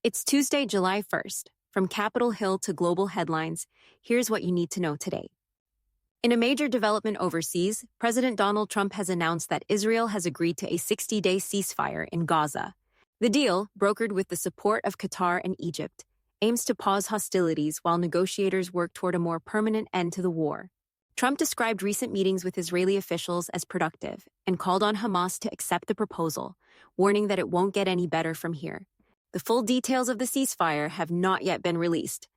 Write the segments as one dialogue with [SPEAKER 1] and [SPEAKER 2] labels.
[SPEAKER 1] It's Tuesday, July 1st. From Capitol Hill to global headlines, here's what you need to know today. In a major development overseas, President Donald Trump has announced that Israel has agreed to a 60-day ceasefire in Gaza. The deal, brokered with the support of Qatar and Egypt, aims to pause hostilities while negotiators work toward a more permanent end to the war. Trump described recent meetings with Israeli officials as productive and called on Hamas to accept the proposal, warning that it won't get any better from here. The full details of the ceasefire have not yet been released.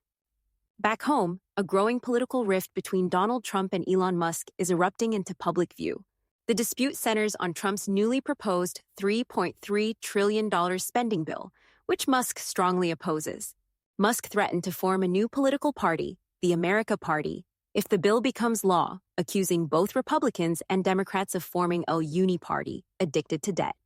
[SPEAKER 1] Back home, a growing political rift between Donald Trump and Elon Musk is erupting into public view. The dispute centers on Trump's newly proposed $3.3 trillion spending bill, which Musk strongly opposes. Musk threatened to form a new political party, the America Party, if the bill becomes law, accusing both Republicans and Democrats of forming a uni-party addicted to debt.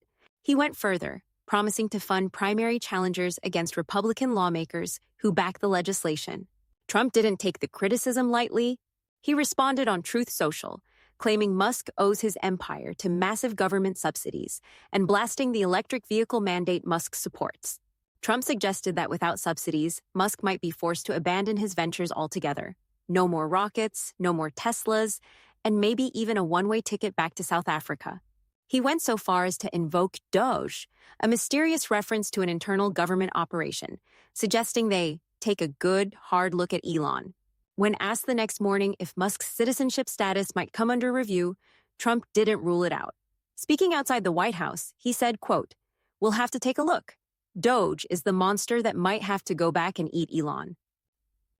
[SPEAKER 1] He went further, promising to fund primary challengers against Republican lawmakers who back the legislation. Trump didn't take the criticism lightly. He responded on Truth Social, claiming Musk owes his empire to massive government subsidies and blasting the electric vehicle mandate Musk supports. Trump suggested that without subsidies, Musk might be forced to abandon his ventures altogether. No more rockets, no more Teslas, and maybe even a one-way ticket back to South Africa. He went so far as to invoke Doge, a mysterious reference to an internal government operation, suggesting they take a good, hard look at Elon. When asked the next morning if Musk's citizenship status might come under review, Trump didn't rule it out. Speaking outside the White House, he said, quote, "We'll have to take a look. Doge is the monster that might have to go back and eat Elon."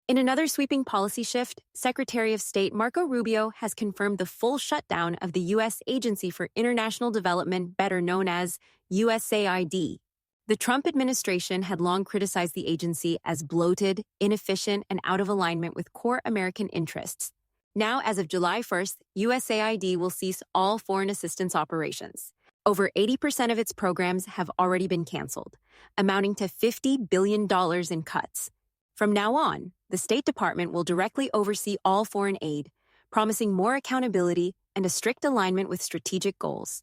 [SPEAKER 1] In another sweeping policy shift, Secretary of State Marco Rubio has confirmed the full shutdown of the U.S. Agency for International Development, better known as USAID. The Trump administration had long criticized the agency as bloated, inefficient, and out of alignment with core American interests. Now, as of July 1st, USAID will cease all foreign assistance operations. Over 80% of its programs have already been canceled, amounting to $50 billion in cuts. From now on, the State Department will directly oversee all foreign aid, promising more accountability and a strict alignment with strategic goals.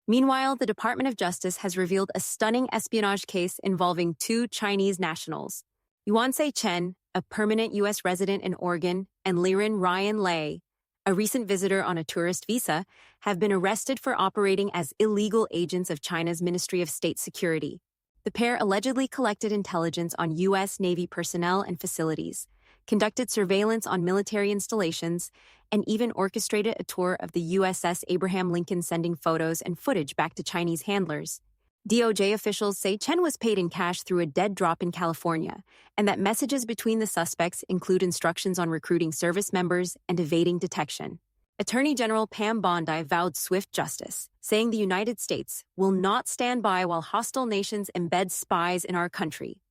[SPEAKER 1] Meanwhile, the Department of Justice has revealed a stunning espionage case involving two Chinese nationals. Yuanse Chen, a permanent U.S. resident in Oregon, and Liren Ryan Lei, a recent visitor on a tourist visa, have been arrested for operating as illegal agents of China's Ministry of State Security. The pair allegedly collected intelligence on U.S. Navy personnel and facilities, conducted surveillance on military installations, and even orchestrated a tour of the USS Abraham Lincoln, sending photos and footage back to Chinese handlers. DOJ officials say Chen was paid in cash through a dead drop in California, and that messages between the suspects include instructions on recruiting service members and evading detection. Attorney General Pam Bondi vowed swift justice, saying the United States will not stand by while hostile nations embed spies in our country.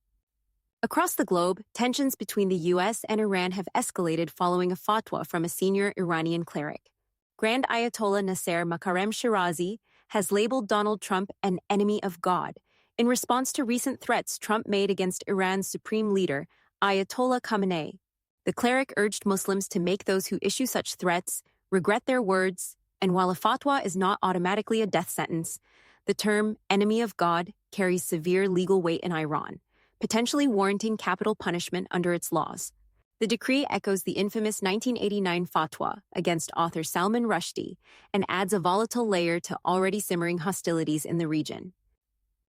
[SPEAKER 1] Across the globe, tensions between the U.S. and Iran have escalated following a fatwa from a senior Iranian cleric. Grand Ayatollah Nasser Makarem Shirazi has labeled Donald Trump an enemy of God in response to recent threats Trump made against Iran's supreme leader, Ayatollah Khamenei. The cleric urged Muslims to make those who issue such threats regret their words, and while a fatwa is not automatically a death sentence, the term enemy of God carries severe legal weight in Iran, potentially warranting capital punishment under its laws. The decree echoes the infamous 1989 fatwa against author Salman Rushdie and adds a volatile layer to already simmering hostilities in the region.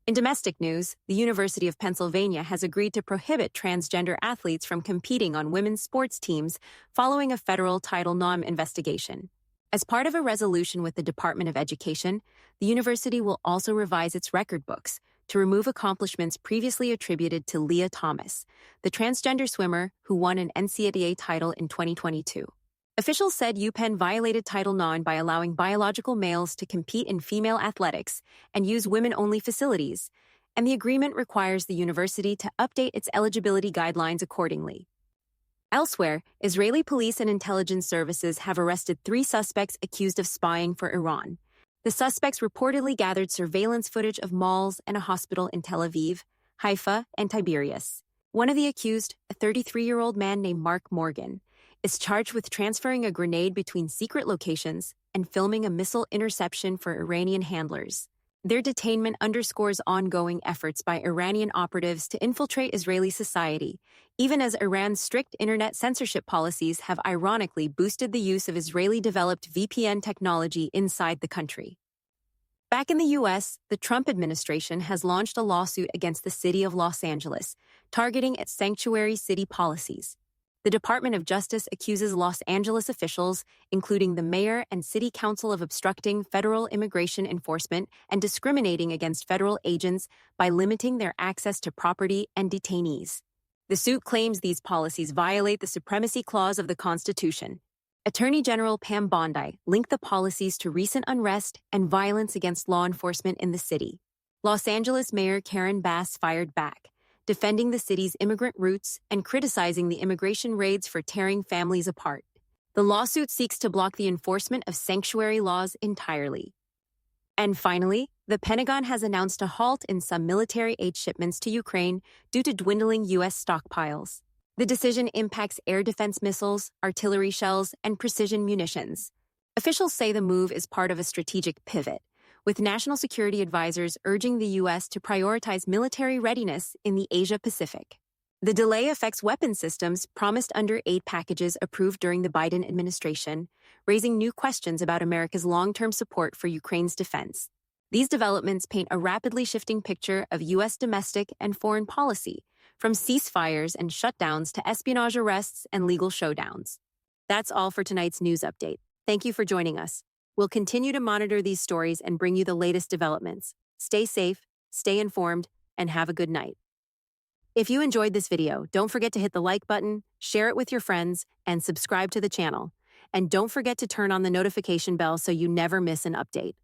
[SPEAKER 1] In domestic news, the University of Pennsylvania has agreed to prohibit transgender athletes from competing on women's sports teams following a federal Title IX investigation. As part of a resolution with the Department of Education, the university will also revise its record books to remove accomplishments previously attributed to Lia Thomas, the transgender swimmer who won an NCAA title in 2022. Officials said UPenn violated Title IX by allowing biological males to compete in female athletics and use women-only facilities, and the agreement requires the university to update its eligibility guidelines accordingly. Elsewhere, Israeli police and intelligence services have arrested 3 suspects accused of spying for Iran. The suspects reportedly gathered surveillance footage of malls and a hospital in Tel Aviv, Haifa, and Tiberias. One of the accused, a 33-year-old man named Mark Morgan, is charged with transferring a grenade between secret locations and filming a missile interception for Iranian handlers. Their detainment underscores ongoing efforts by Iranian operatives to infiltrate Israeli society, even as Iran's strict internet censorship policies have ironically boosted the use of Israeli-developed VPN technology inside the country. Back in the U.S., the Trump administration has launched a lawsuit against the city of Los Angeles, targeting its sanctuary city policies. The Department of Justice accuses Los Angeles officials, including the mayor and city council, of obstructing federal immigration enforcement and discriminating against federal agents by limiting their access to property and detainees. The suit claims these policies violate the Supremacy Clause of the Constitution. Attorney General Pam Bondi linked the policies to recent unrest and violence against law enforcement in the city. Los Angeles Mayor Karen Bass fired back, defending the city's immigrant roots and criticizing the immigration raids for tearing families apart. The lawsuit seeks to block the enforcement of sanctuary laws entirely. And finally, the Pentagon has announced a halt in some military aid shipments to Ukraine due to dwindling U.S. stockpiles. The decision impacts air defense missiles, artillery shells, and precision munitions. Officials say the move is part of a strategic pivot, with national security advisors urging the U.S. to prioritize military readiness in the Asia-Pacific. The delay affects weapon systems promised under aid packages approved during the Biden administration, raising new questions about America's long-term support for Ukraine's defense. These developments paint a rapidly shifting picture of U.S. domestic and foreign policy, from ceasefires and shutdowns to espionage arrests and legal showdowns. That's all for tonight's news update. Thank you for joining us. We'll continue to monitor these stories and bring you the latest developments. Stay safe, stay informed, and have a good night. If you enjoyed this video, don't forget to hit the like button, share it with your friends, and subscribe to the channel. And don't forget to turn on the notification bell so you never miss an update.